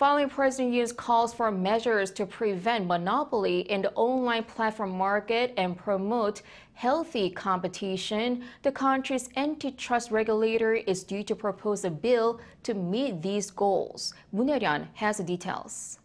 Following President Yoon's calls for measures to prevent monopoly in the online platform market and promote healthy competition, the country's antitrust regulator is due to propose a bill to meet these goals. Moon Hye-ryeon has the details.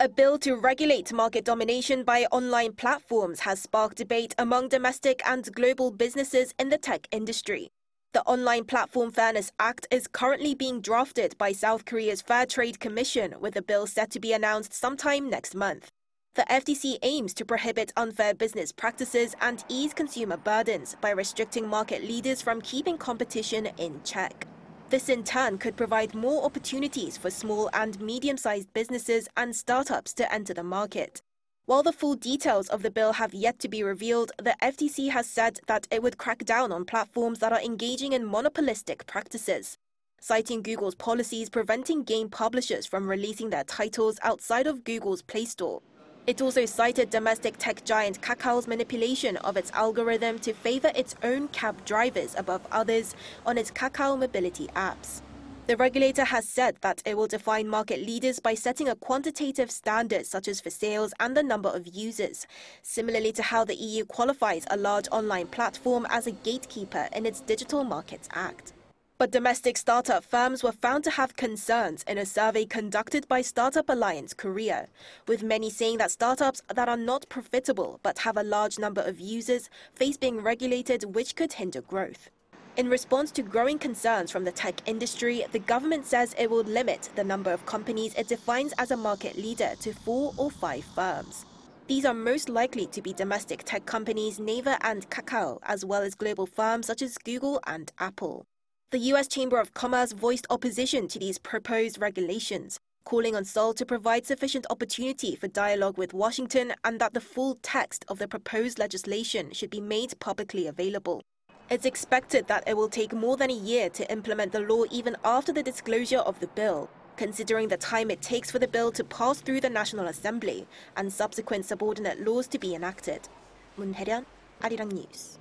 A bill to regulate market domination by online platforms has sparked debate among domestic and global businesses in the tech industry. The Online Platform Fairness Act is currently being drafted by South Korea's Fair Trade Commission, with the bill set to be announced sometime next month. The FTC aims to prohibit unfair business practices and ease consumer burdens by restricting market leaders from keeping competition in check. This in turn could provide more opportunities for small and medium-sized businesses and startups to enter the market. While the full details of the bill have yet to be revealed, the FTC has said that it would crack down on platforms that are engaging in monopolistic practices, citing Google's policies preventing game publishers from releasing their titles outside of Google's Play Store. It also cited domestic tech giant Kakao's manipulation of its algorithm to favor its own cab drivers above others on its Kakao mobility apps. The regulator has said that it will define market leaders by setting a quantitative standard such as for sales and the number of users, similarly to how the EU qualifies a large online platform as a gatekeeper in its Digital Markets Act. But domestic startup firms were found to have concerns in a survey conducted by Startup Alliance Korea, with many saying that startups that are not profitable but have a large number of users face being regulated, which could hinder growth. In response to growing concerns from the tech industry, the government says it will limit the number of companies it defines as a market leader to 4 or 5 firms. These are most likely to be domestic tech companies Naver and Kakao, as well as global firms such as Google and Apple. The U.S. Chamber of Commerce voiced opposition to these proposed regulations, calling on Seoul to provide sufficient opportunity for dialogue with Washington and that the full text of the proposed legislation should be made publicly available. It's expected that it will take more than a year to implement the law even after the disclosure of the bill, considering the time it takes for the bill to pass through the National Assembly and subsequent subordinate laws to be enacted. Moon Hye-ryeon, Arirang News.